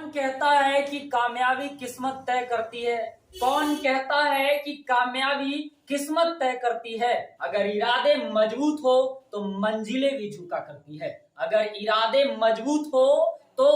कौन कहता है कि कामयाबी किस्मत तय करती है? कौन कहता है कि कामयाबी किस्मत तय करती है? अगर इरादे मजबूत हो तो मंजिलें भी झुका करती है। अगर इरादे मजबूत हो तो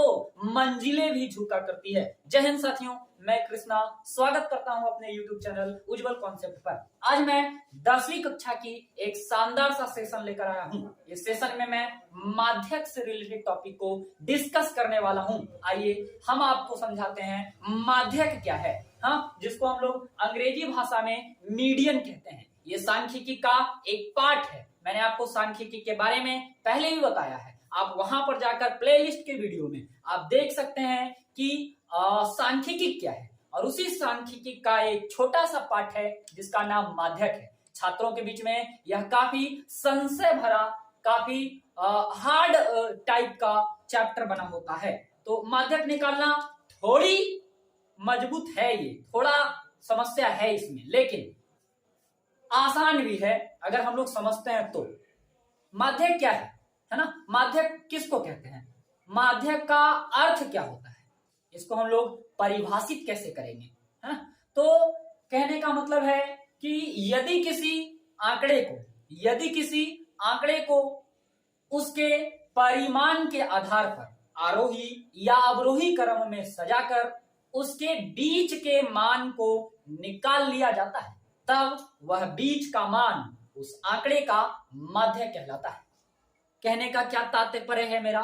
मंजिलें भी झुका करती है। जय हिंद साथियों, मैं कृष्णा स्वागत करता हूं अपने YouTube चैनल उज्जवल कॉन्सेप्ट पर। आज मैं 10वीं कक्षा की एक शानदार सा सेशन लेकर आया हूं। इस सेशन में मैं माध्यक से रिलेटेड टॉपिक को डिस्कस करने वाला हूं। आइए हम आपको समझाते हैं माध्यक क्या है। हाँ, जिसको हम लोग अंग्रेजी भाषा में मीडियन कहते हैं। ये सांख्यिकी का एक पार्ट है। मैंने आपको सांख्यिकी के बारे में पहले ही बताया है। आप वहां पर जाकर प्लेलिस्ट के वीडियो में आप देख सकते हैं कि सांख्यिकी क्या है, और उसी सांख्यिकी का एक छोटा सा पार्ट है जिसका नाम माध्यक है। छात्रों के बीच में यह काफी संशय भरा, काफी हार्ड टाइप का चैप्टर बना होता है। तो माध्यक निकालना थोड़ी मजबूत है, ये थोड़ा समस्या है इसमें, लेकिन आसान भी है अगर हम लोग समझते हैं तो। माध्यक क्या है ना? माध्यक किसको कहते हैं? माध्यक का अर्थ क्या होता है? इसको हम लोग परिभाषित कैसे करेंगे, है ना? तो कहने का मतलब है कि यदि किसी आंकड़े को उसके परिमाण के आधार पर आरोही या अवरोही क्रम में सजाकर उसके बीच के मान को निकाल लिया जाता है, तब वह बीच का मान उस आंकड़े का माध्यक कहलाता है। कहने का क्या तात्पर्य है मेरा?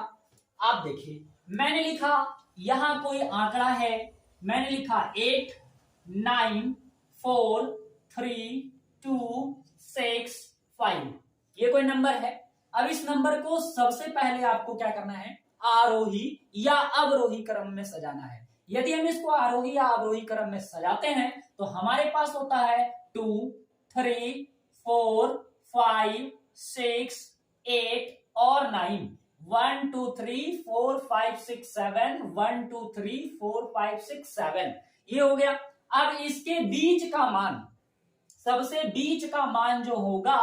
आप देखिए, मैंने लिखा यहां कोई आंकड़ा है, मैंने लिखा 8 9 4 3 2 6 5, ये कोई नंबर है। अब इस नंबर को सबसे पहले आपको क्या करना है? आरोही या अवरोही क्रम में सजाना है। यदि हम इसको आरोही या अवरोही क्रम में सजाते हैं तो हमारे पास होता है 2 3 4 5 6 8 और 9, 1 2 3 4 5 6 7, 1 2 3 4 5 6 7, ये हो गया। अब इसके बीच का मान, सबसे बीच का मान जो होगा,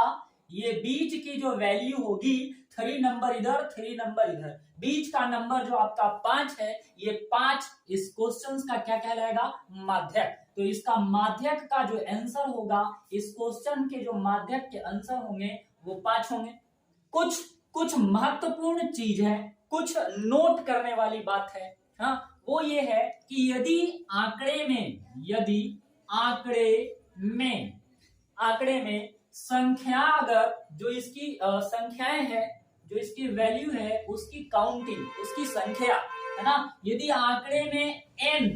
ये बीच की जो वैल्यू होगी, 3 नंबर इधर 3 नंबर इधर, बीच का नंबर जो आपका 5 है, ये 5 इस क्वेश्चन का क्या कहलाएगा? माध्यक। तो इसका माध्यक का जो आंसर होगा, इस क्वेश्चन के जो माध्यक के आंसर होंगे वो 5 होंगे। कुछ महत्वपूर्ण चीज है, कुछ नोट करने वाली बात है। हाँ, वो ये है कि यदि आंकड़े में संख्या, अगर जो इसकी संख्याएं है, जो इसकी वैल्यू है, उसकी काउंटिंग, उसकी संख्या है ना, यदि आंकड़े में n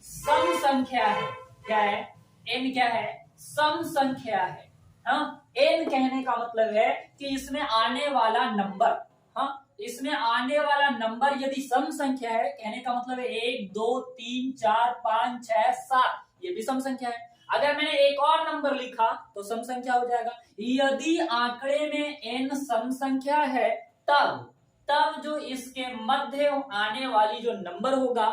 सम संख्या है, क्या है? n क्या है? सम संख्या है। हाँ, n कहने का मतलब है कि इसमें आने वाला नंबर, हाँ, इसमें आने वाला नंबर यदि सम संख्या है, कहने का मतलब है 1 2 3 4 5 6 7, ये भी सम संख्या है। अगर मैंने एक और नंबर लिखा तो सम संख्या हो जाएगा। यदि आंकड़े में n सम संख्या है, तब जो इसके मध्य आने वाली जो नंबर होगा,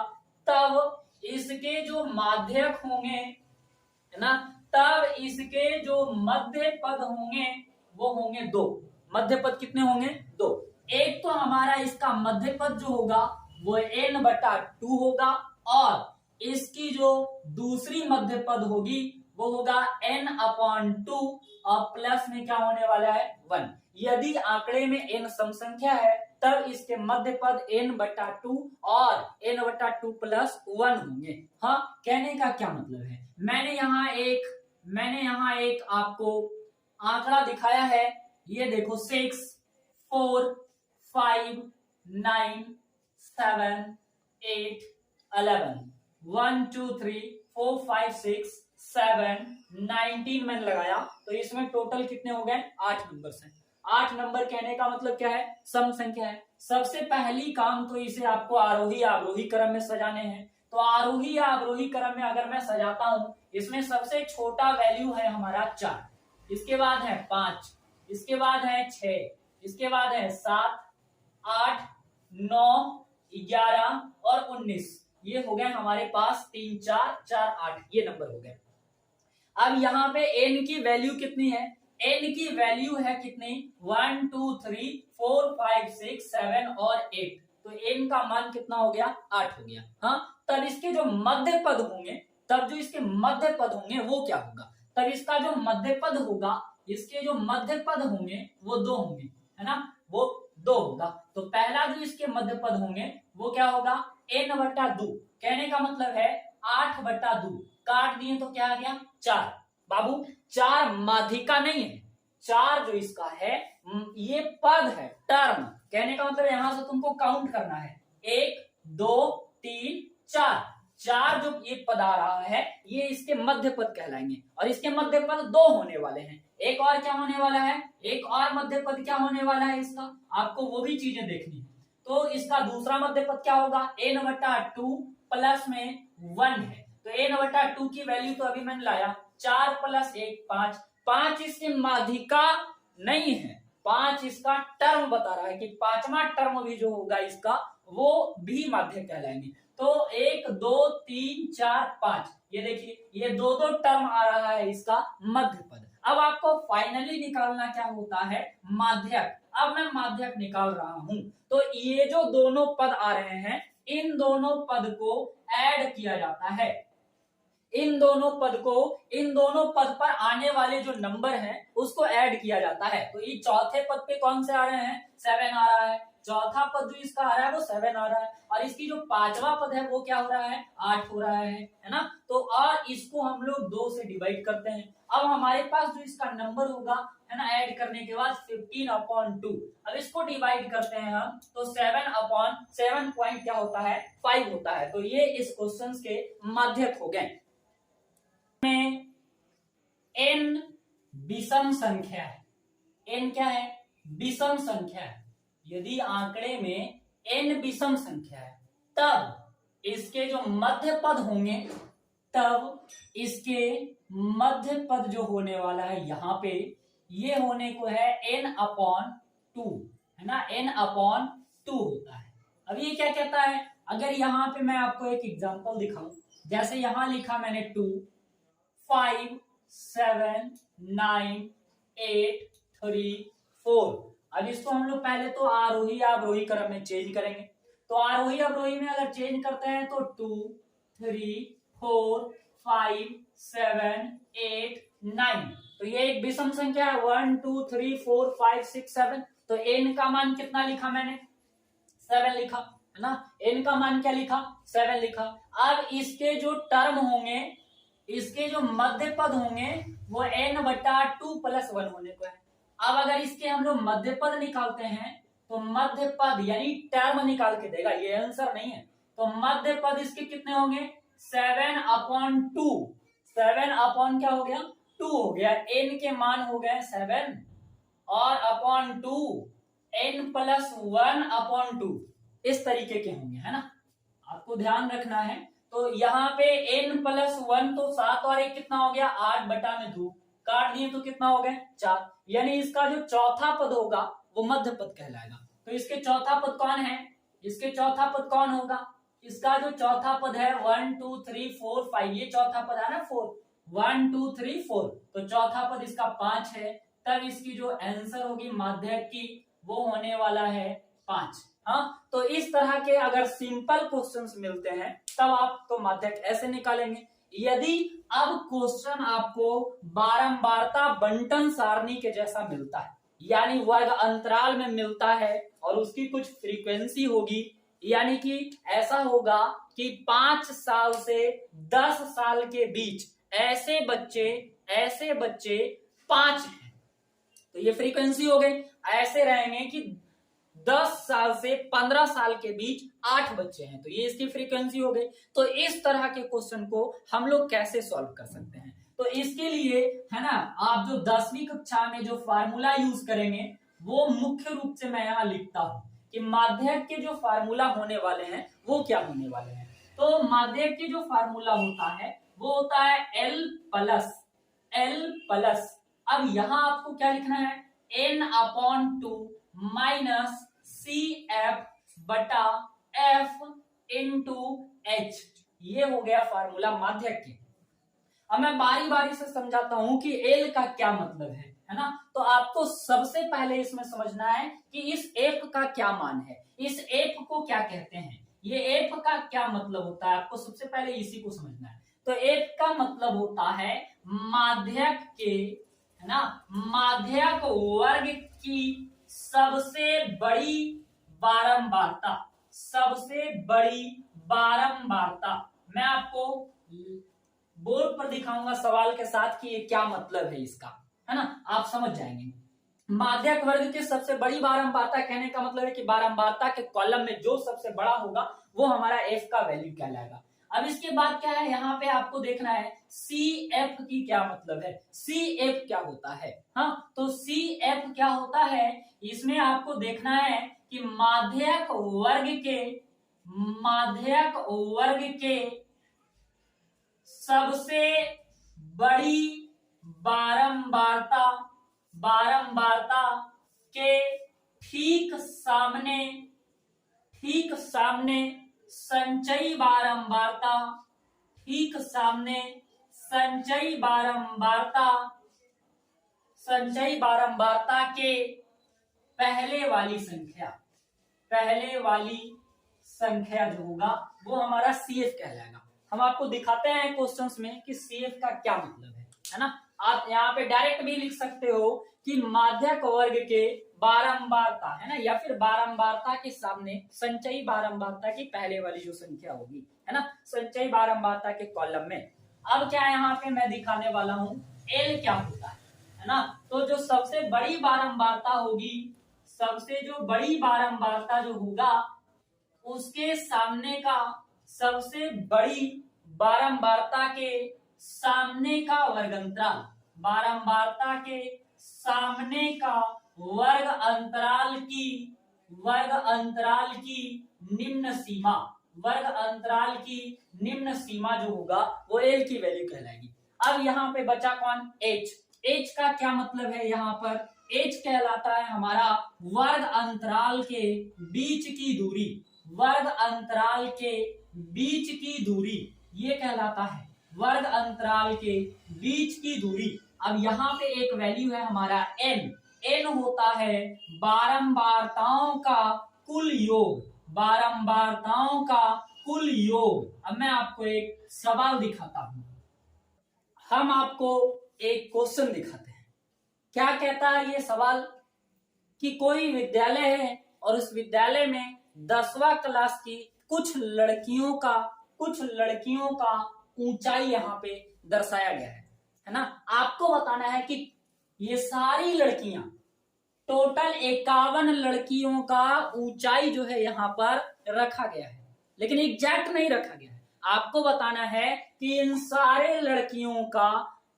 तब इसके जो माध्यक होंगे, है ना, तब इसके जो मध्य पद होंगे वो होंगे 2। मध्य पद कितने होंगे? 2। एक तो हमारा इसका मध्य पद जो होगा वो n/2 होगा, और इसकी जो दूसरी मध्य पद होगी वो होगा n/2, और प्लस में क्या होने वाला है? 1। यदि आंकड़े में n सम संख्या है, तब इसके मध्य पद n/2 और n/2 प्लस 1 होंगे। हाँ, कहने का क्या मतलब है? मैंने यहाँ एक आपको आंकड़ा दिखाया है, ये देखो 6 4 5 9 7 8 11, 1 2 3 4 5 6 7 19 मैंने लगाया, तो इसमें टोटल कितने हो गए? 8 नंबर हैं। 8 नंबर कहने का मतलब क्या है? सम संख्या है। सबसे पहली काम तो इसे आपको आरोही या अवरोही क्रम में सजाने हैं। तो आरोही या अवरोही क्रम में अगर मैं सजाता हूं, इसमें सबसे छोटा वैल्यू है हमारा 4, इसके बाद है 5, इसके बाद है 6, इसके बाद है 7 8 9 11 और 19, ये हो गए हमारे पास 3 4 4 8, ये नंबर हो गए। अब यहाँ पे n की वैल्यू कितनी है? n की वैल्यू है कितनी? 1 2 3 4 5 6 7 और 8, तो n का मान कितना हो गया 8 हो गया। हाँ, तब इसके जो मध्य पद होंगे, तब जो इसके मध्य पद होंगे वो क्या होगा, तब इसका जो मध्य पद होगा, इसके जो मध्य पद होंगे वो 2 होंगे, है ना, वो 2 होगा। तो पहला जो इसके मध्य पद होंगे वो क्या होगा n/2। कहने का मतलब है 8/2, काट दिए तो क्या आ गया 4। बाबू 4 माध्यिका नहीं है, 4 जो इसका है ये पद है, टर्म। कहने का मतलब यहां से तुमको काउंट करना है 1 2 3 4, 4 जो ये पद आ रहा है ये इसके मध्य पद कहलाएंगे, और इसके मध्य पद 2 होने वाले हैं। एक और क्या होने वाला है, एक और मध्य पद क्या होने वाला है इसका, आपको वो भी चीजें देखनी है। तो इसका दूसरा मध्य पद क्या होगा n/2 प्लस में 1 है, तो n/2 की वैल्यू तो अभी मैंने लाया 4 + 1 5, 5 इसकी माध्यिका नहीं है, 5 इसका टर्म बता रहा है कि 5वां टर्म भी जो होगा इसका वो भी माध्यक कहलाएंगे। तो 1 2 3 4 5, ये देखिए ये 2 टर्म आ रहा है इसका मध्य पद। अब आपको फाइनली निकालना क्या होता है माध्यक। अब मैं माध्यक निकाल रहा हूं, तो ये जो दोनों पद आ रहे हैं इन दोनों पद को ऐड किया जाता है, इन दोनों पद पर आने वाले जो नंबर हैं उसको ऐड किया जाता है। तो ये चौथे पद पे कौन से आ रहे हैं 7 आ रहा है, चौथा पद जो इसका आ रहा है वो 7 आ रहा है, और इसकी जो 5वां पद है वो क्या हो रहा है 8 हो रहा है ना। तो और इसको हम लोग 2 से डिवाइड करते हैं। अब हमारे पास जो इसका नंबर होगा है ना ऐड करने के बाद 15/2, अब इसको डिवाइड करते हैं हम तो 7/7 पॉइंट क्या होता है 5 होता है। तो ये इस क्वेश्चन के माध्यक हो गए। में n विषम संख्या है, n क्या है विषम संख्या है। यदि आंकड़े में n विषम संख्या है तब इसके जो मध्य पद होंगे, तब इसके मध्य पद जो होने वाला है यहाँ पे ये होने को है n/2, है ना, n/2 होता है। अब ये क्या कहता है, अगर यहाँ पे मैं आपको एक एग्जांपल दिखाऊं, जैसे यहां लिखा मैंने 2 5 7 9 8 3 4। अब इसको हम लोग पहले तो आरोही अवरोही क्रम में चेंज करेंगे। तो आरोही अवरोही में अगर चेंज करते हैं तो 2 3 4 5 7 8 9, तो ये एक विषम संख्या है 1 2 3 4 5 6 7। तो n का मान कितना लिखा मैंने 7 लिखा, है ना, n का मान क्या लिखा 7 लिखा। अब इसके जो टर्म होंगे, इसके जो मध्य पद होंगे वो n/2 + 1 होने को है। अब अगर इसके हम लोग मध्य पद निकालते हैं तो मध्य पद यानी टर्म निकाल के देगा, ये आंसर नहीं है। तो मध्य पद इसके कितने होंगे 7/2, 7 क्या हो गया 2 हो गया, n के मान हो गए 7 और /2 n + 1/2 इस तरीके के होंगे, है ना, आपको ध्यान रखना है। तो यहाँ पे n + 1 तो 7 और 1 कितना हो गया 8/2, काट दिए तो कितना हो गया 4, यानी इसका जो चौथा पद होगा वो मध्य पद कहलाएगा। तो इसके चौथा पद कौन है, इसके चौथा पद कौन होगा, इसका जो चौथा पद है 1 2 3 4 5, ये चौथा पद है ना 4, 1 2 3 4, तो चौथा पद इसका 5 है। तब इसकी जो आंसर होगी माध्यक की वो होने वाला है 5। हाँ, तो इस तरह के अगर सिंपल क्वेश्चंस मिलते हैं तब आप तो माध्यक ऐसे निकालेंगे। यदि अब क्वेश्चन आपको बारंबारता बंटन सारणी के जैसा मिलता है, यानी वर्ग अंतराल में मिलता है और उसकी कुछ फ्रीक्वेंसी होगी, यानी कि ऐसा होगा कि 5 साल से 10 साल के बीच ऐसे बच्चे 5 हैं, तो ये फ्रीक्वेंसी हो गई। ऐसे रहेंगे कि 10 साल से 15 साल के बीच 8 बच्चे हैं, तो ये इसकी फ्रीक्वेंसी हो गई। तो इस तरह के क्वेश्चन को हम लोग कैसे सॉल्व कर सकते हैं, तो इसके लिए है ना आप जो 10वीं कक्षा में जो फार्मूला यूज करेंगे वो मुख्य रूप से मैं यहाँ लिखता हूं कि माध्यक के जो फार्मूला होने वाले हैं वो क्या होने वाले हैं। तो माध्यक के जो फार्मूला होता है वो होता है L प्लस, अब यहाँ आपको क्या लिखना है n/2 माइनस CF/F × H, ये हो गया फार्मूला माध्यक के। अब मैं बारी बारी से समझाता हूं कि L का क्या मतलब है। है ना। तो आपको सबसे पहले इसमें समझना है कि इस एफ का क्या मान है, इस एफ को क्या कहते हैं, ये एफ का क्या मतलब होता है, आपको सबसे पहले इसी को समझना है। तो एफ का मतलब होता है माध्यक के, है ना, माध्यक वर्ग की सबसे बड़ी बारंबारता, सबसे बड़ी बारंबारता। मैं आपको बोर्ड पर दिखाऊंगा सवाल के साथ कि ये क्या मतलब है इसका, है ना, आप समझ जाएंगे। माध्यक वर्ग की सबसे बड़ी बारंबारता कहने का मतलब है कि बारंबारता के कॉलम में जो सबसे बड़ा होगा वो हमारा एफ का वैल्यू कहलाएगा। अब इसके बाद क्या है, यहाँ पे आपको देखना है सी एफ की क्या मतलब है, सी एफ क्या होता है। हाँ, तो सी एफ क्या होता है, इसमें आपको देखना है कि माध्यक वर्ग के सबसे बड़ी बारंबारता के ठीक सामने संचयी बारंबारता के पहले वाली संख्या जो होगा वो हमारा सीएफ कहलाएगा। हम आपको दिखाते हैं क्वेश्चंस में कि सीएफ का क्या मतलब है ना। आप यहाँ पे डायरेक्ट भी लिख सकते हो कि माध्यक वर्ग के बारंबारता, है ना, या फिर बारंबारता के सामने संचयी बारंबारता की पहले वाली जो संख्या होगी, है ना, संचयी बारंबारता के कॉलम में। अब क्या यहाँ पे मैं दिखाने वाला हूँ एल क्या होता है ना। तो जो सबसे बड़ी बारंबारता होगी, सबसे जो बड़ी बारंबारता जो होगा उसके सामने का सबसे बड़ी बारंबारता के सामने का वर्ग अंतराल, बारंबारता के सामने का वर्ग अंतराल की निम्न सीमा जो होगा वो एल की वैल्यू कहलाएगी। अब यहाँ पे बचा कौन, एच। एच का क्या मतलब है, यहाँ पर एच कहलाता है हमारा वर्ग अंतराल के बीच की दूरी, वर्ग अंतराल के बीच की दूरी, ये कहलाता है वर्ग अंतराल के बीच की दूरी। अब यहाँ पे एक वैल्यू है हमारा एन, एन होता है बारंबारताओं का कुल योग, बारंबारताओं का कुल योग। अब मैं आपको एक सवाल दिखाता हूं, हम आपको एक क्वेश्चन दिखाते हैं। क्या कहता है ये सवाल कि कोई विद्यालय है और उस विद्यालय में 10वां क्लास की कुछ लड़कियों का ऊंचाई यहाँ पे दर्शाया गया है ना। आपको बताना है कि ये सारी लड़कियां, टोटल 51 लड़कियों का ऊंचाई जो है यहाँ पर रखा गया है, लेकिन एग्जैक्ट नहीं रखा गया है। आपको बताना है कि इन सारे लड़कियों का,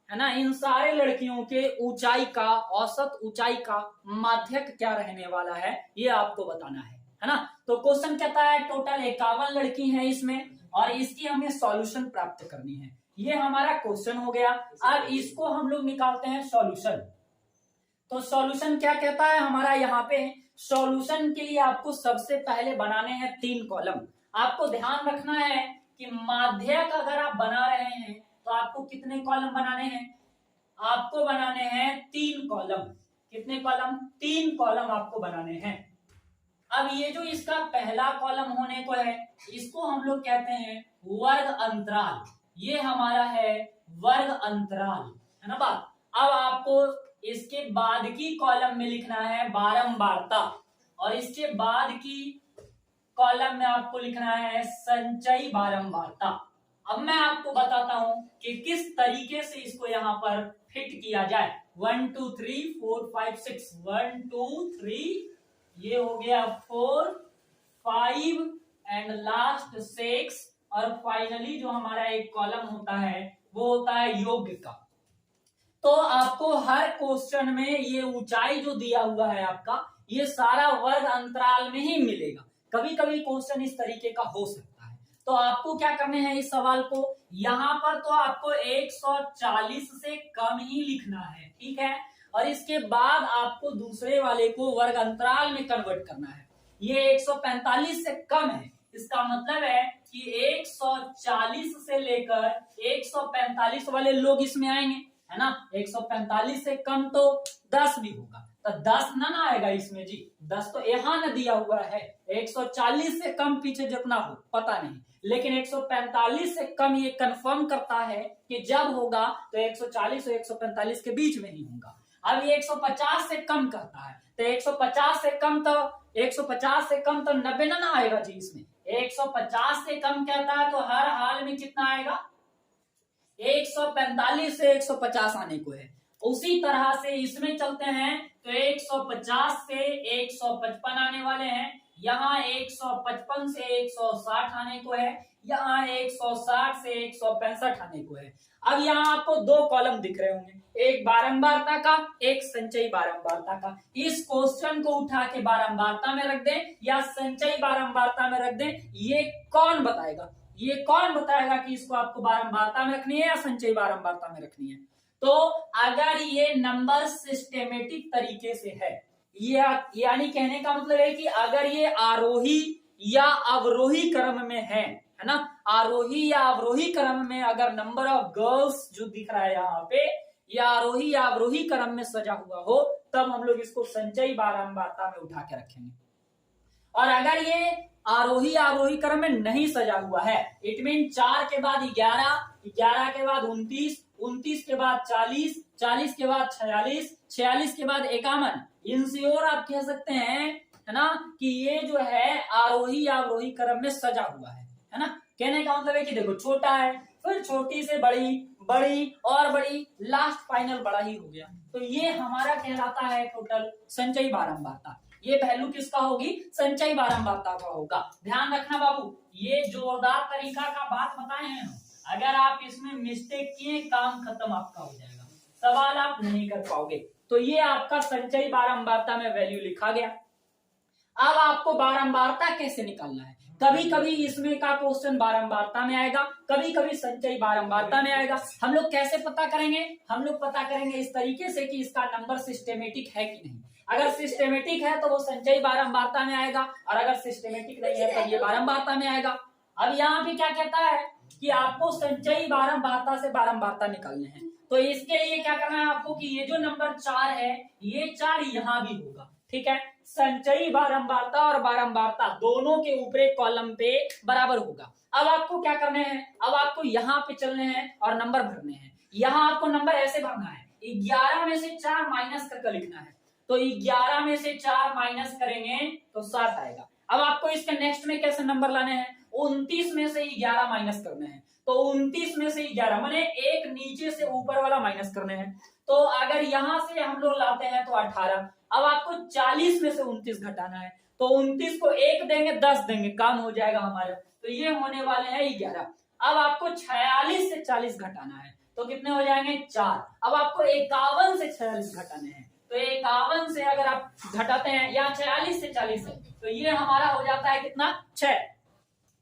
है ना, इन सारे लड़कियों के ऊंचाई का, औसत ऊंचाई का माध्यक क्या रहने वाला है, ये आपको बताना है ना। तो क्वेश्चन कहता है टोटल 51 लड़की हैं इसमें और इसकी हमें सॉल्यूशन प्राप्त करनी है। ये हमारा क्वेश्चन हो गया। अब इसको हम लोग निकालते हैं सॉल्यूशन। तो सॉल्यूशन क्या कहता है हमारा, यहाँ पे सॉल्यूशन के लिए आपको सबसे पहले बनाने हैं 3 कॉलम। आपको ध्यान रखना है कि माध्यक अगर आप बना रहे हैं तो आपको कितने कॉलम बनाने हैं, आपको बनाने हैं 3 कॉलम। कितने कॉलम, 3 कॉलम आपको बनाने हैं। अब ये जो इसका पहला कॉलम होने को है इसको हम लोग कहते हैं वर्ग अंतराल, ये हमारा है वर्ग अंतराल, है ना बात। अब आपको इसके बाद की कॉलम में लिखना है बारंबारता और इसके बाद की कॉलम में आपको लिखना है संचयी बारंबारता। अब मैं आपको बताता हूं कि किस तरीके से इसको यहाँ पर फिट किया जाए। 1 2 3 4 5 6, 1 2 3, ये हो गया 4 5 एंड लास्ट 6 और फाइनली जो हमारा एक कॉलम होता है वो होता है योग का। तो आपको हर क्वेश्चन में ये ऊंचाई जो दिया हुआ है आपका, ये सारा वर्ग अंतराल में ही मिलेगा। कभी कभी क्वेश्चन इस तरीके का हो सकता है। तो आपको क्या करने हैं इस सवाल को, यहाँ पर तो आपको 140 से कम ही लिखना है, ठीक है, और इसके बाद आपको दूसरे वाले को वर्ग अंतराल में कन्वर्ट करना है। ये 145 से कम है, इसका मतलब है कि 140 से लेकर 145 वाले लोग इसमें आएंगे। है ना। 145 से कम तो 10 भी होगा, तो 10 ना आएगा इसमें जी, 10 तो यहाँ न दिया हुआ है। 140 से कम पीछे जितना हो पता नहीं, लेकिन 145 से कम ये कंफर्म करता है कि जब होगा तो 140 और 145 के बीच में ही होगा। अब ये 150 से कम करता है, तो 150 से कम तो 90 ना आएगा जी इसमें। 150 से कम कहता है तो हर हाल में कितना आएगा, 145 से 150 आने को है। उसी तरह से इसमें चलते हैं तो 150 से 155 आने वाले हैं, यहाँ 155 से 160 आने को है, यहाँ 160 से 165 आने को है। अब यहाँ आपको दो कॉलम दिख रहे होंगे, एक बारंबारता का, एक संचयी बारंबारता का। इस क्वेश्चन को उठा के बारंबारता में रख दें या संचयी बारंबारता में रख दें, ये कौन बताएगा, ये कौन बताएगा कि इसको आपको बारंबारता में रखनी है या संचयी बारंबारता में रखनी है। तो अगर ये नंबर सिस्टेमेटिक तरीके से है, ये यानी कहने का मतलब है कि अगर ये आरोही या अवरोही क्रम में है ना, आरोही या अवरोही क्रम में अगर नंबर ऑफ गर्ल्स जो दिख रहा है यहाँ पे, या आरोही या अवरोही क्रम में सजा हुआ हो, तब हम लोग इसको संचयी बारंबारता में उठा के रखेंगे। और अगर ये आरोही अवरोही क्रम में नहीं सजा हुआ है, इट मीन 4 के बाद 11, 11 के बाद 29, 29 के बाद 40, 40 के बाद 46, 46 के बाद 51, इनसे और आप कह सकते हैं है ना कि ये जो है आरोही या अवरोही क्रम में सजा हुआ है ना। कहने का मतलब है कि देखो छोटा है, फिर छोटी से बड़ी, बड़ी और बड़ी, लास्ट फाइनल बड़ा ही हो गया, तो ये हमारा कहलाता है टोटल संचयी बारंबारता। ये पहलू किसका होगी, संचयी बारंबारता का होगा। ध्यान रखना बाबू, ये जोरदार तरीका का बात बताए हैं, अगर आप इसमें मिस्टेक किए काम खत्म आपका हो जाएगा, सवाल आप नहीं कर पाओगे। तो ये आपका संचयी बारंबारता में वैल्यू लिखा गया। अब आपको बारंबारता कैसे निकालना है, कभी कभी इसमें का क्वेश्चन बारंबारता में आएगा, कभी कभी संचयी बारंबारता में आएगा। हम लोग कैसे पता करेंगे, हम लोग पता करेंगे इस तरीके से कि इसका नंबर सिस्टेमेटिक है कि नहीं। अगर सिस्टेमेटिक है तो वो संचयी बारंबारता में आएगा, और अगर सिस्टेमेटिक नहीं है तो ये बारंबारता में आएगा। अब यहाँ पे क्या कहता है कि आपको संचयी बारंबारता से बारंबारता निकालने हैं, तो इसके लिए क्या करना है आपको कि ये जो नंबर 4 है, ये 4 यहाँ भी होगा, ठीक है। संचयी बारंबारता और बारंबारता दोनों के ऊपरी कॉलम पे बराबर होगा। अब आपको क्या करने हैं, अब आपको यहाँ पे चलने हैं और नंबर भरने हैं। यहाँ आपको नंबर ऐसे भरना है, 11 में से 4 माइनस करके लिखना है, तो 11 में से 4 माइनस करेंगे तो 7 आएगा। अब आपको इसके नेक्स्ट में कैसे नंबर लाने हैं, 29 में से 11 माइनस करने हैं, तो 29 में से 11 माने एक नीचे से ऊपर वाला माइनस करने हैं। तो अगर यहां से हम लोग लाते हैं तो 18। अब आपको 40 में से 29 घटाना है, तो 29 को 1 देंगे 10 देंगे, काम हो जाएगा हमारा, तो ये होने वाले हैं 11। अब आपको 46 से 40 घटाना है, तो कितने हो जाएंगे 4। अब आपको 51 से 46 घटाने हैं, तो 51 से अगर आप घटाते हैं, यहाँ 46 से 40 है, तो ये हमारा हो जाता है कितना 6।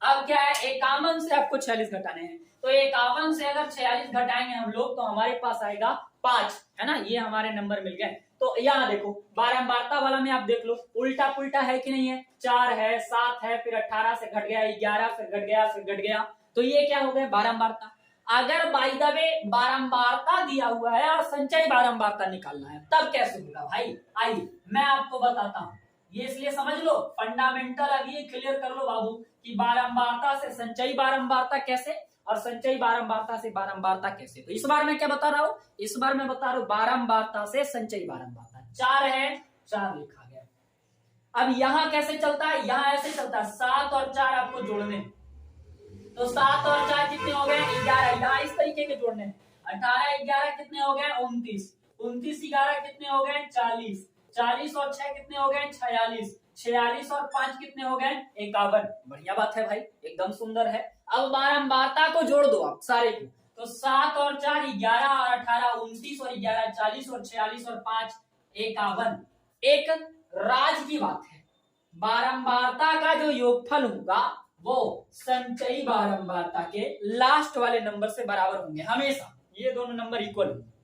अब क्या है 51 से आपको 46 घटाने हैं, तो 51 से अगर 46 घटाएंगे हम लोग तो हमारे पास आएगा 5, है ना। ये हमारे नंबर मिल गए। तो यहाँ देखो बारंबारता वाला में आप देख लो उल्टा पुल्टा है कि नहीं है, 4 है, 7 है, फिर 18 से घट गया 11, फिर घट गया, फिर घट गया, तो ये क्या हो गया बारंबारता। अगर बाय द वे बारंबारता दिया हुआ है और संचयी बारंबारता निकालना है तब कैसे होगा भाई, आइए मैं आपको बताता हूँ। ये इसलिए समझ लो फंडामेंटल, अब ये क्लियर कर लो बाबू कि बारंबारता से संचयी बारंबारता कैसे और संचयी बारंबारता से बारंबारता कैसे। तो इस बार मैं क्या बता रहा हूँ, इस बार मैं बता रहा हूँ बारंबारता से संचयी बारंबारता। 4 है, 4 लिखा गया। अब यहाँ कैसे चलता है, यहाँ ऐसे चलता है, 7 और 4 आपको जोड़ने, तो 7 और 4 कितने हो गए 11, यहाँ इस तरीके के जोड़ने। 18 11 कितने हो गए 29, 29 11 कितने हो गए 40, 40 और 6 कितने हो गए 46, 46 और 5 कितने हो गए 51। बढ़िया बात है भाई, एकदम सुंदर है। अब बारंबारता को जोड़ दो आप सारे को, तो 7 और 4 11 और 18 29 और 11 40 और 46 और 5 51। एक राज की बात है, बारंबारता का जो योगफल होगा वो संचयी बारंबारता के लास्ट वाले नंबर से बराबर होंगे हमेशा, ये दोनों नंबर इक्वल होंगे।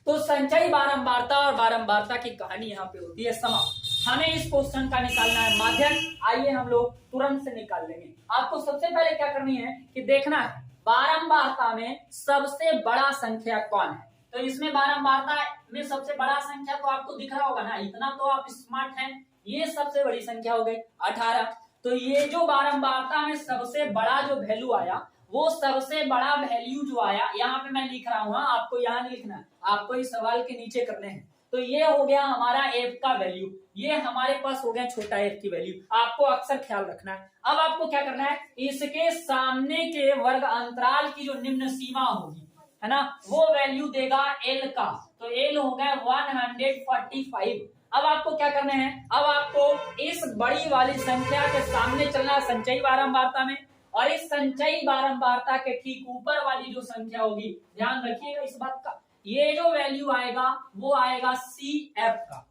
तो संचयी बारंबारता और बारंबारता की कहानी यहाँ पे होती है समाप्त। हमें इस क्वेश्चन का निकालना है माध्यक, आइए हम लोग तुरंत से निकाल लेंगे। आपको सबसे पहले क्या करनी है कि देखना है बारंबारता में सबसे बड़ा संख्या कौन है। तो इसमें बारंबारता में सबसे बड़ा संख्या तो आपको दिख रहा होगा ना, इतना तो आप स्मार्ट हैं, ये सबसे बड़ी संख्या हो गई 18। तो ये जो बारंबारता में सबसे बड़ा जो वैल्यू आया, वो सबसे बड़ा वैल्यू जो आया, यहाँ पे मैं लिख रहा हूँ, आपको यहाँ नहीं लिखना है, आपको इस सवाल के नीचे करने हैं। तो ये हो गया हमारा f का वैल्यू, ये हमारे पास हो गया छोटा f की वैल्यू, आपको अक्सर ख्याल रखना है। अब आपको क्या करना है, इसके सामने के वर्ग अंतराल की जो निम्न सीमा होगी, है ना, वो वैल्यू देगा l का, तो l हो गया 145। अब आपको क्या करना है, अब आपको इस बड़ी वाली संख्या के सामने चलना है संचयी बारंबारता में, और इस संचयी बारंबारता के ठीक ऊपर वाली जो संख्या होगी, ध्यान रखिएगा इस बात का, ये जो वैल्यू आएगा वो आएगा CF का।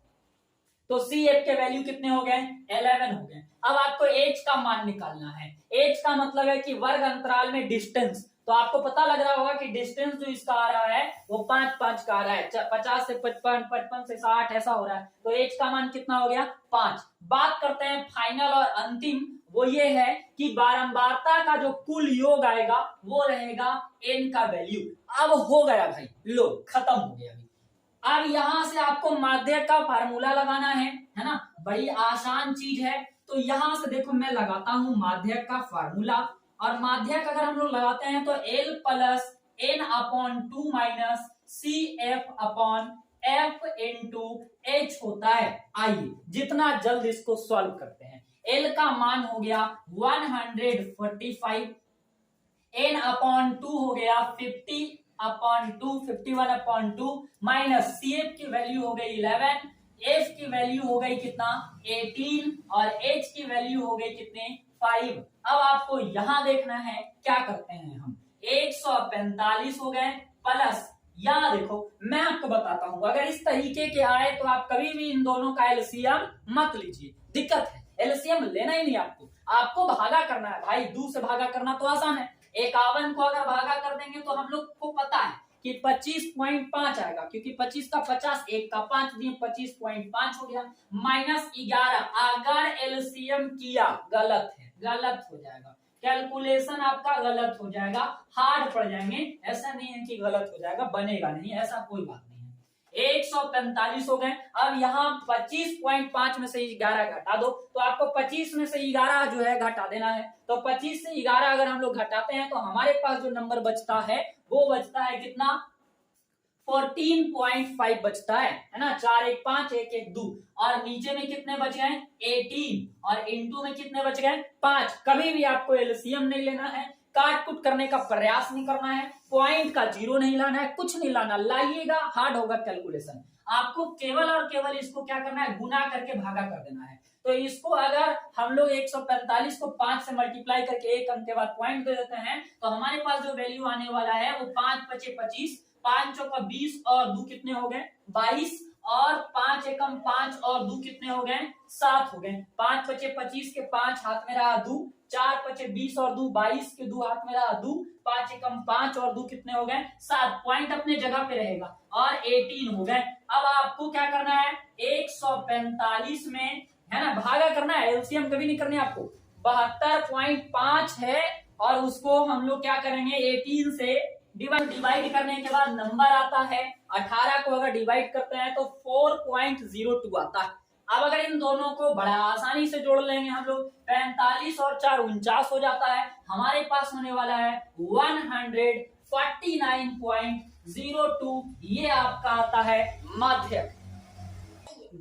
तो CF के वैल्यू कितने हो गए, 11 हो गए। अब आपको h का मान निकालना है, h का मतलब है कि वर्ग अंतराल में डिस्टेंस, तो आपको पता लग रहा होगा कि डिस्टेंस जो इसका आ रहा है वो 5 का आ रहा है, 50 से 55, 55 से 60 ऐसा हो रहा है, तो h का मान कितना हो गया 5। बात करते हैं फाइनल और अंतिम, वो ये है कि बारंबारता का जो कुल योग आएगा वो रहेगा n का वैल्यू। अब हो गया भाई, लो खत्म हो गया। अब यहां से आपको माध्यक का फार्मूला लगाना है ना, बड़ी आसान चीज है। तो यहां से देखो मैं लगाता हूं माध्यक का फार्मूला, और माध्यक अगर हम लोग लगाते हैं तो L plus n/2 minus CF/F into H होता है। आइए जितना जल्द इसको सॉल्व करते हैं। L का मान हो गया 145, n/2 हो गया 50/2, 51/2 माइनस CF की वैल्यू हो गई 11, F की वैल्यू हो गई कितना 18, और H की वैल्यू हो गई कितने 5। अब आपको यहां देखना है क्या करते हैं हम, 145 हो गए प्लस, यहां देखो मैं आपको बताता हूं, अगर इस तरीके के आए तो आप कभी भी इन दोनों का एलसीएम मत लीजिए, दिक्कत है, एलसीएम लेना ही नहीं आपको भागा करना है भाई, 2 से भागा करना तो आसान है, 51 को अगर भागा कर देंगे तो हम लोग को पता है कि 25.5 आएगा, क्योंकि 25 का 50, 1 का 5 दिए 25.5 हो गया, माइनस 11। अगर एलसीएम किया गलत है, गलत हो जाएगा, कैलकुलेशन आपका गलत हो जाएगा, हार्ड पड़ जाएंगे, ऐसा नहीं है कि गलत हो जाएगा, बनेगा नहीं, ऐसा कोई बात नहीं है। 145 हो गए। अब यहाँ 25.5 में से 11 घटा दो, तो आपको 25 में से 11 जो है घटा देना है, तो 25 से 11 अगर हम लोग घटाते हैं तो हमारे पास जो नंबर बचता है वो बचता है कितना 14.5 बचता है ना, 4 1 5 1 1 2, और नीचे में कितने बच गए 18, और इनटू में कितने बच गए 5। कभी भी आपको एलसीएम नहीं लेना है, काट कुट करने का प्रयास नहीं करना है, पॉइंट का 0 नहीं लाना है, कुछ नहीं लाना, लाइएगा हार्ड होगा कैलकुलेशन। आपको केवल और केवल इसको क्या करना है, गुना करके भागा कर देना है। तो इसको अगर हम लोग 145 को 5 से मल्टीप्लाई करके एक अंक के बाद पॉइंट दे देते हैं तो हमारे पास जो वैल्यू आने वाला है वो 5 5 25, 5 चौका 20 और 2 कितने हो गए 22, और 5 एकम 5 और 2 कितने हो गए 7 हो गए। 5 5 25 के 5 हाथ में रहा 2, 4 5 20 और 2 22 के 2 हाथ में रहा 2, 5 एकम 5 और 2 कितने हो गए 7। पॉइंट अपने जगह पे रहेगा और 18 हो गए। अब आपको क्या करना है 145 में है ना भागा करना है, एलसीएम कभी नहीं करनी आपको। 72.5 है और उसको हम लोग क्या करेंगे 18 से डिवाइड करने के बाद नंबर आता है 18 को अगर डिवाइड करते हैं तो 4.02 आता है। अब अगर इन दोनों को बड़ा आसानी से जोड़ लेंगे हम लोग 45 और 4 49 हो जाता है, हमारे पास होने वाला है 149.02। ये आपका आता है माध्यक।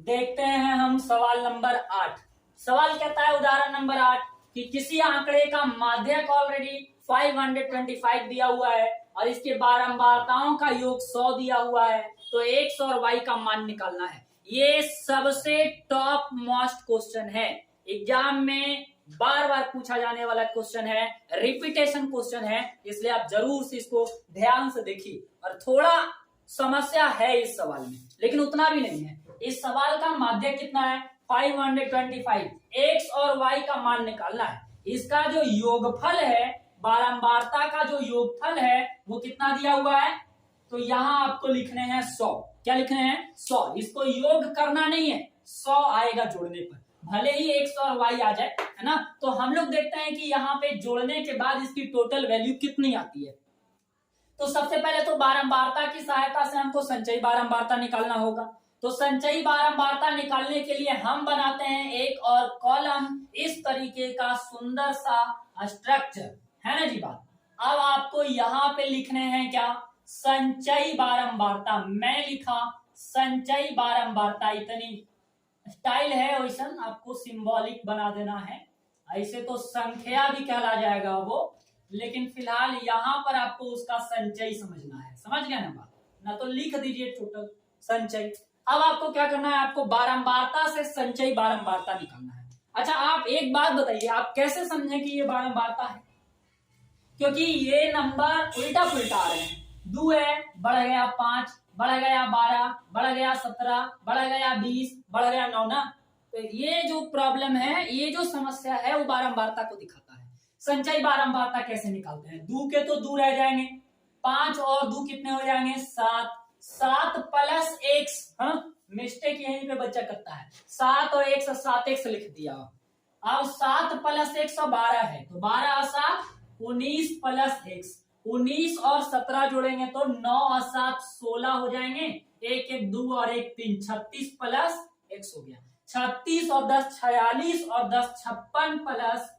देखते हैं हम सवाल नंबर 8। सवाल कहता है उदाहरण नंबर 8 कि किसी आंकड़े का माध्यक ऑलरेडी 525 दिया हुआ है और इसके बारंबारताओं का योग 100 दिया हुआ है, तो x और y का मान निकालना है। ये सबसे टॉप मोस्ट क्वेश्चन है, एग्जाम में बार बार पूछा जाने वाला क्वेश्चन है, रिपीटेशन क्वेश्चन है, इसलिए आप जरूर से इसको ध्यान से देखिए। और थोड़ा समस्या है इस सवाल में, लेकिन उतना भी नहीं है। इस सवाल का माध्यक कितना है 525, x और y का मान निकालना है। इसका जो योगफल है, बारंबारता का जो योगफल है वो कितना दिया हुआ है, तो यहां आपको लिखने हैं 100। क्या लिखने हैं 100, इसको योग करना नहीं है, 100 आएगा जोड़ने पर, भले ही x और y आ जाए, है ना। तो हम लोग देखते हैं कि यहाँ पे जोड़ने के बाद इसकी टोटल वैल्यू कितनी आती है। तो सबसे पहले तो बारंबारता की सहायता से हमको संचयी बारंबारता निकालना होगा। तो संचयी बारंबारता निकालने के लिए हम बनाते हैं एक और कॉलम, इस तरीके का सुंदर सा स्ट्रक्चर, है ना जी बात। अब आपको यहाँ पे लिखने हैं क्या, संचयी बारंबारता। मैं लिखा संचयी बारंबारता, इतनी स्टाइल है वैसन आपको सिंबॉलिक बना देना है। ऐसे तो संख्या भी कहला जाएगा वो, लेकिन फिलहाल यहाँ पर आपको उसका संचय समझना है। समझ गए ना बात, ना तो लिख दीजिए टोटल संचय। अब आपको क्या करना है, आपको बारंबारता से संचयी बारंबारता निकालना है। अच्छा आप एक बात बताइए, आप कैसे समझें कि ये बारंबारता है? क्योंकि ये नंबर उल्टा पुल्टा आ रहे हैं। 2 है, बढ़ गया 5, बढ़ गया 12, बढ़ गया 17, बढ़ गया 20, बढ़ गया 9 ना। तो ये जो प्रॉब्लम है, ये जो समस्या है वो बारंबारता को दिखाता है। संचयी बारंबारता कैसे निकालते हैं, 2 के तो 2 रह जाएंगे, 5 और 2 कितने हो जाएंगे 7, 7 प्लस x, मिस्टेक यहीं पे बच्चा करता है, 7 और x 7x लिख दिया। अब 7 प्लस x 12 है, तो 12 और 7 19 प्लस x, 19 और 17 जोड़ेंगे तो 9 और 7 16 हो जाएंगे, 1 1 2 और 1 3, 36 प्लस x हो गया, 36 और 10 46 और 10 56 प्लस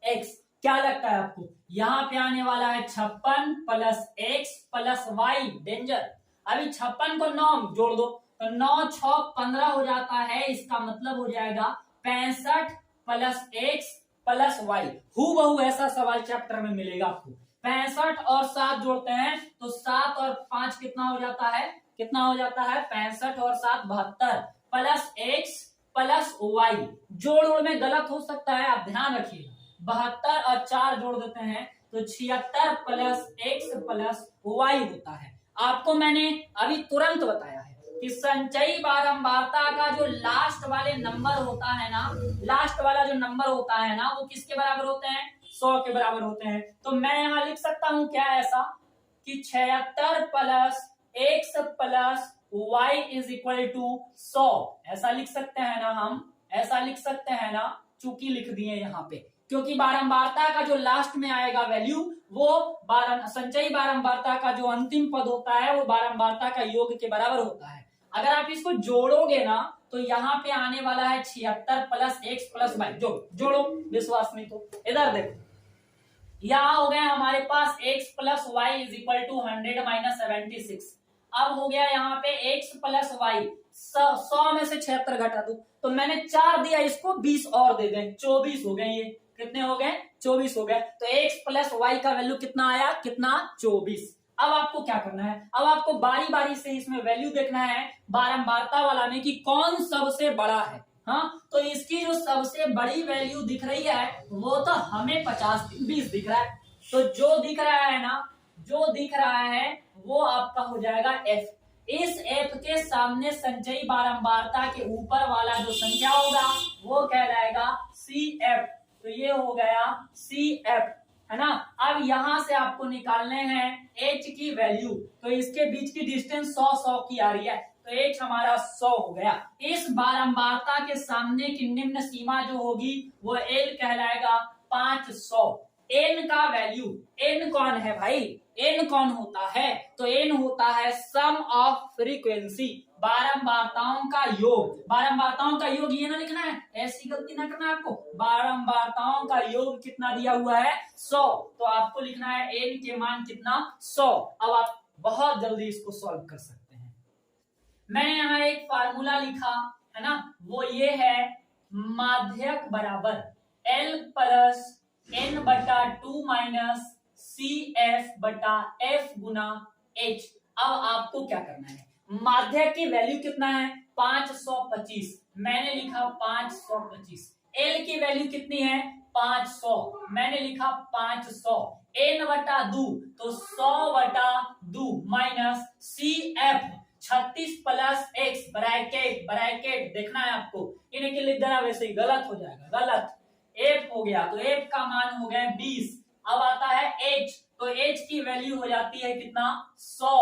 x। क्या लगता है आपको, यहाँ पे आने वाला है 56 plus x plus y, danger. अभी 56 को 9 जोड़ दो तो 9 6 15 हो जाता है, इसका मतलब हो जाएगा 65 प्लस x प्लस y। हूबहू ऐसा सवाल चैप्टर में मिलेगा आपको। 65 और 7 जोड़ते हैं तो 7 और 5 कितना हो जाता है, कितना हो जाता है 65 और 7 72 प्लस x प्लस y। जोड़ में गलत हो सकता है, आप ध्यान रखिएगा। 72 और 4 जोड़ देते हैं तो 76 प्लस x प्लस y होता है। आपको मैंने अभी तुरंत बताया है कि संचयी बारंबारता का जो लास्ट वाले नंबर होता है ना, लास्ट वाला जो नंबर होता है ना, वो किसके बराबर होते हैं, 100 के बराबर होते हैं। तो मैं यहाँ लिख सकता हूँ क्या ऐसा कि 76 plus x plus y is equal to 100, ऐसा लिख सकते हैं ना, हम ऐसा लिख सकते हैं ना, चूंकि लिख दिए यहाँ पे, क्योंकि बारंबारता का जो लास्ट में आएगा वैल्यू वो संचयी बारंबारता का जो अंतिम पद होता है वो बारंबारता का योग के बराबर होता है। अगर आप इसको जोड़ोगे ना तो यहाँ पे आने वाला है 76 प्लस x प्लस y। जोड़ो, विश्वास नहीं तो इधर देखो, यहाँ हो गया हमारे पास x plus y is equal to 100 minus 76। अब हो गया यहाँ पे x प्लस y, 100 में से 76 घटा दो तो मैंने 4 दिया, इसको 20 और दे दें, 24 हो गए। ये कितने हो गए, 24 हो गए। तो x प्लस y का वैल्यू कितना आया, कितना 24। अब आपको क्या करना है, अब आपको बारी बारी से इसमें वैल्यू देखना है बारंबारता वाला में कि कौन सबसे बड़ा है। हाँ, तो इसकी जो सबसे बड़ी वैल्यू दिख रही है वो तो हमें 20 दिख रहा है। तो जो दिख रहा है ना, जो दिख रहा है वो आपका हो जाएगा f। इस f के सामने संचयी बारंबारता के ऊपर वाला जो संख्या होगा वो कहलाएगा CF। तो ये हो गया CF, है ना। अब यहां से आपको निकालने हैं h की वैल्यू, तो इसके बीच की डिस्टेंस 100 की आ रही है, तो h हमारा 100 हो गया। इस बारंबारता के सामने की निम्न सीमा जो होगी वो L कहलाएगा 500। n का वैल्यू, n कौन है भाई, n कौन होता है, तो n होता है सम ऑफ फ्रीक्वेंसी, बारंबारताओं का योग। बारंबारताओं का योग ये ना लिखना है, ऐसी गलती ना करना आपको। बारंबारताओं का योग कितना दिया हुआ है 100, तो आपको लिखना है n के मान कितना 100। अब आप बहुत जल्दी इसको सॉल्व कर सकते हैं। मैंने यहाँ एक फार्मूला लिखा है ना, वो ये है माध्यक बराबर L प्लस n बटा 2 माइनस CF बटा F गुना H। अब आपको क्या करना है, माध्यक की वैल्यू कितना है 525, मैंने लिखा 525। L की वैल्यू कितनी है 500, मैंने लिखा 500। n बटा 2 तो 100 बटा 2 minus CF 36 plus x bracket, bracket देखना है आपको, इन्हें लिख देना, वैसे ही गलत हो जाएगा, गलत। f हो गया तो f का मान हो गया 20। अब आता है h, तो h की वैल्यू हो जाती है कितना 100,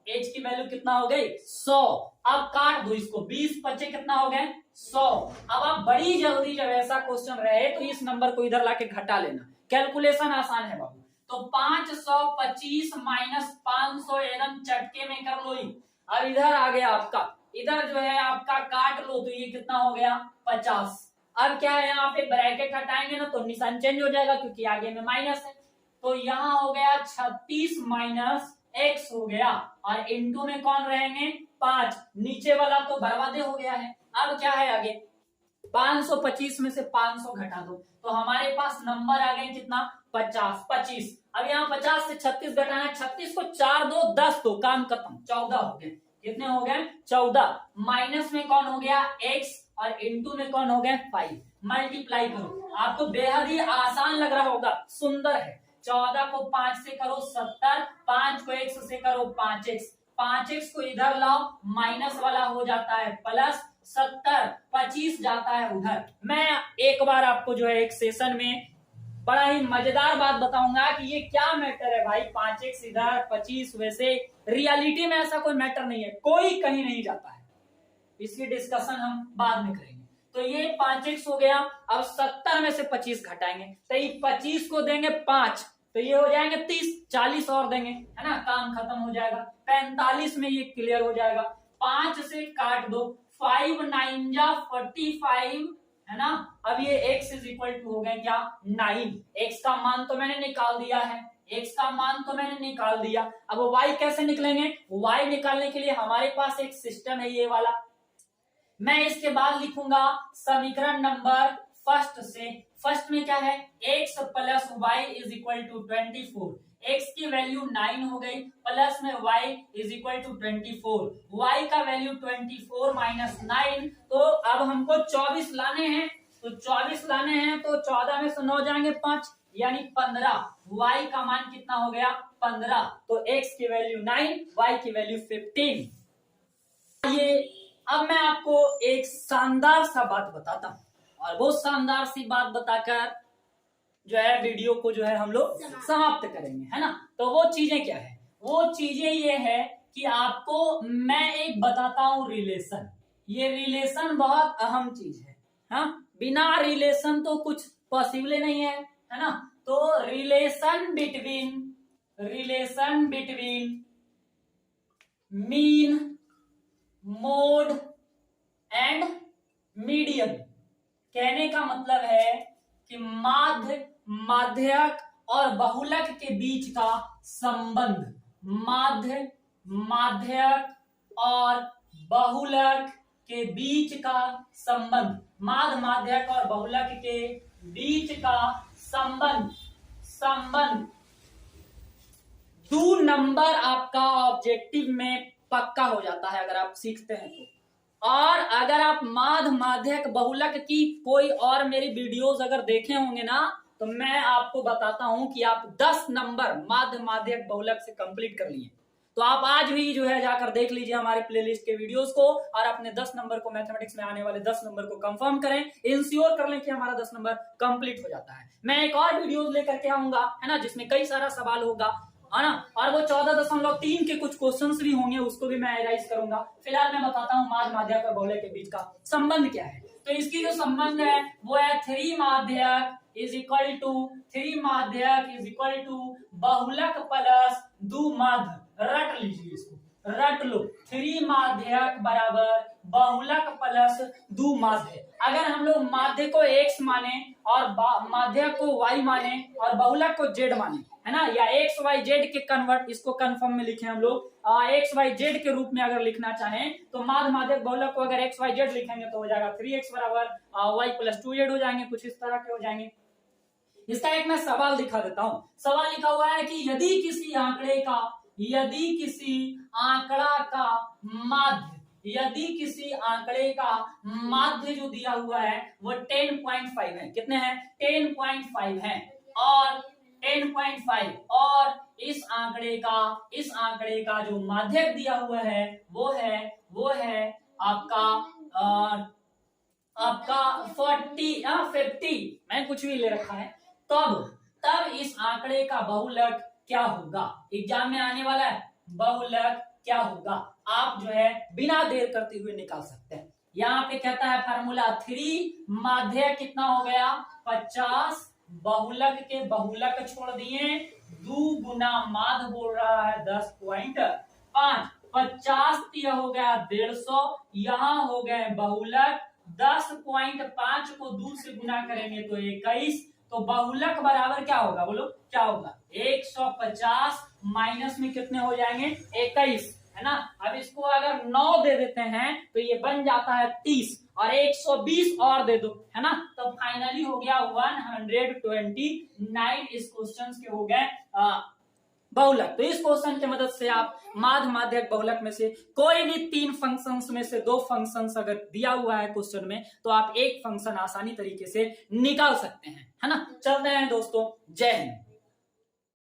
h की वैल्यू कितना हो गई 100। अब काट दो इसको, 20 बच्चे कितना हो गए 100। अब आप बड़ी जल्दी जब ऐसा क्वेश्चन रहे तो इस नंबर को इधर लाके घटा लेना, कैलकुलेशन आसान है बाबू। तो 525 माइनस 500 एकदम चटके में कर लो। अब इधर आ गया आपका, इधर जो है आपका काट लो तो ये कितना हो गया 50। अब क्या है यहाँ पे ब्रैकेट हटाएंगे ना तो निशान चेंज हो जाएगा क्योंकि आगे में माइनस है। तो यहाँ हो गया 36 माइनस x हो गया और इनटू में कौन रहेंगे 5, नीचे वाला तो बर्बादे हो गया है। अब क्या है आगे 525 में से 500 घटा दो तो हमारे पास नंबर आ गए कितना 25। अब यहाँ 50 से 36 घटाना है, 36 को 4 दो 10 दो काम खत्म, 14 हो गए। कितने हो गए 14। माइनस में कौन हो गया x और इनटू में कौन हो गया 5। मल्टीप्लाई करो, आपको बेहद ही आसान लग रहा होगा, सुंदर है। 14 को 5 से करो 70, 5 को x से करो 5x, 5x को इधर लाओ माइनस वाला हो जाता है प्लस 70, 25 जाता है उधर। मैं एक बार आपको जो है एक सेशन में बड़ा ही मजेदार बात बताऊंगा कि ये क्या मैटर है भाई, 5x इधर 25 वैसे, रियलिटी में ऐसा कोई मैटर नहीं है, कोई कहीं नहीं जाता है। इसकी डिस्कशन हम बाद में करेंगे। तो ये 5x हो गया। अब 70 में से 25 घटाएंगे तो ये 25 को देंगे 5 तो ये हो जाएंगे 30, 40 और देंगे है ना, काम खत्म हो जाएगा। 45 में ये क्लियर हो जाएगा। 5 से काट दो, 5 9 जा 45 है ना। अब ये x इज इक्वल टू हो गया क्या 9। x का मान तो मैंने निकाल दिया है, x का मान तो मैंने निकाल दिया। अब y कैसे निकलेंगे, y निकालने के लिए हमारे पास एक सिस्टम है ये वाला। मैं इसके बाद लिखूंगा समीकरण नंबर फर्स्ट से। फर्स्ट में क्या है x plus y is equal to 24। x की वैल्यू 9 हो गई प्लस में y is equal to 24। y का वैल्यू 24 माइनस 9, तो अब हमको 24 लाने हैं। तो 24 लाने हैं तो 14 में से 9 जाएंगे 5 यानी 15। y का मान कितना हो गया 15। तो x की वैल्यू 9, y की वैल्यू 15। ये अब मैं आपको एक शानदार सा बात बताता हूं और वो शानदार सी बात बताकर जो है वीडियो को जो है हम लोग समाप्त करेंगे है ना। तो वो चीजें क्या है, वो चीजें ये है कि आपको मैं एक बताता हूं रिलेशन। ये रिलेशन बहुत अहम चीज है, हाँ बिना रिलेशन तो कुछ पॉसिबल नहीं है ना। तो relation between mean, mode and median. कहने का मतलब है कि माध्यक और बहुलक के बीच का संबंध, माध्यक और बहुलक के बीच का संबंध, माध्यक और बहुलक के बीच का संबंध 2 नंबर आपका ऑब्जेक्टिव में पक्का हो जाता है अगर आप सीखते हैं तो। और अगर आप माध्यक बहुलक की कोई और मेरी वीडियोस अगर देखे होंगे ना तो मैं आपको बताता हूं कि आप 10 नंबर माध्यक बहुलक से कंप्लीट कर लिए। तो आप आज भी जो है जाकर देख लीजिए हमारे प्लेलिस्ट के वीडियोस को और अपने 10 नंबर को मैथमेटिक्स में आने वाले 10 नंबर को कंफर्म करें, इंश्योर कर लें कि हमारा 10 नंबर कंप्लीट हो जाता है। मैं एक और वीडियो लेकर के आऊंगा है ना जिसमें कई सारा सवाल होगा है ना, और वो 14.3 के कुछ क्वेश्चंस भी होंगे, उसको भी मैं एनालाइज करूंगा। फिलहाल मैं बताता हूँ माध्यक और बहुलक के बीच का संबंध क्या है। तो इसकी जो संबंध है वो है 3 माध्यक इज इक्वल टू बहुलक प्लस 2 माध्य। रट लीजिए इसको, रट लो, 3 माध्यक बराबर बहुलक प्लस 2 माध्य। अगर हम लोग माध्य को x माने और माध्यक को y माने और बहुलक को z माने है ना, या एक्स वाई जेड के कन्वर्ट, इसको कन्फर्म में लिखे हम लोग एक्स वाई जेड के रूप में अगर लिखना चाहें तो माध्यक बहुलक को अगर एक्स वाई जेड लिखेंगे तो हो जाएगा 3x बराबर y प्लस 2z हो जाएंगे, कुछ इस तरह के हो जाएंगे। इसका एक मैं सवाल दिखा देता हूं। सवाल लिखा हुआ है कि यदि किसी आंकड़े का माध्य जो दिया हुआ है वो 10.5 है। कितने हैं 10.5 है और 10.5 और इस आंकड़े का जो माध्यक दिया हुआ है वो है आपका 50 मैं कुछ भी ले रखा है। तब इस आंकड़े का बहुलक क्या होगा, एग्जाम में आने वाला है, बहुलक क्या होगा आप जो है बिना देर करते हुए निकाल सकते हैं। यहाँ पे कहता है फार्मूला 3 माध्यक कितना हो गया 50, बहुलक के बहुलक छोड़ दिए 2 गुना माध बोल रहा है 10.5, 50 यह हो गया 150, यहाँ हो गए बहुलक, 10.5 को 2 से गुना करेंगे तो 21, तो बहुलक बराबर क्या होगा, बोलो क्या होगा, 150 माइनस में कितने हो जाएंगे 21, है ना। अब इसको अगर 9 दे देते हैं तो ये बन जाता है 30, और 120 और दे दो, है ना, तो फाइनली हो गया 129 इस क्वेश्चन के हो गए बहुलक। तो इस क्वेश्चन की मदद से आप माध्य, माध्यक, बहुलक में से कोई भी 3 फंक्शंस में से 2 फंक्शंस अगर दिया हुआ है क्वेश्चन में तो आप एक फंक्शन आसानी तरीके से निकाल सकते हैं, है ना। चलते हैं दोस्तों, जय हिंद।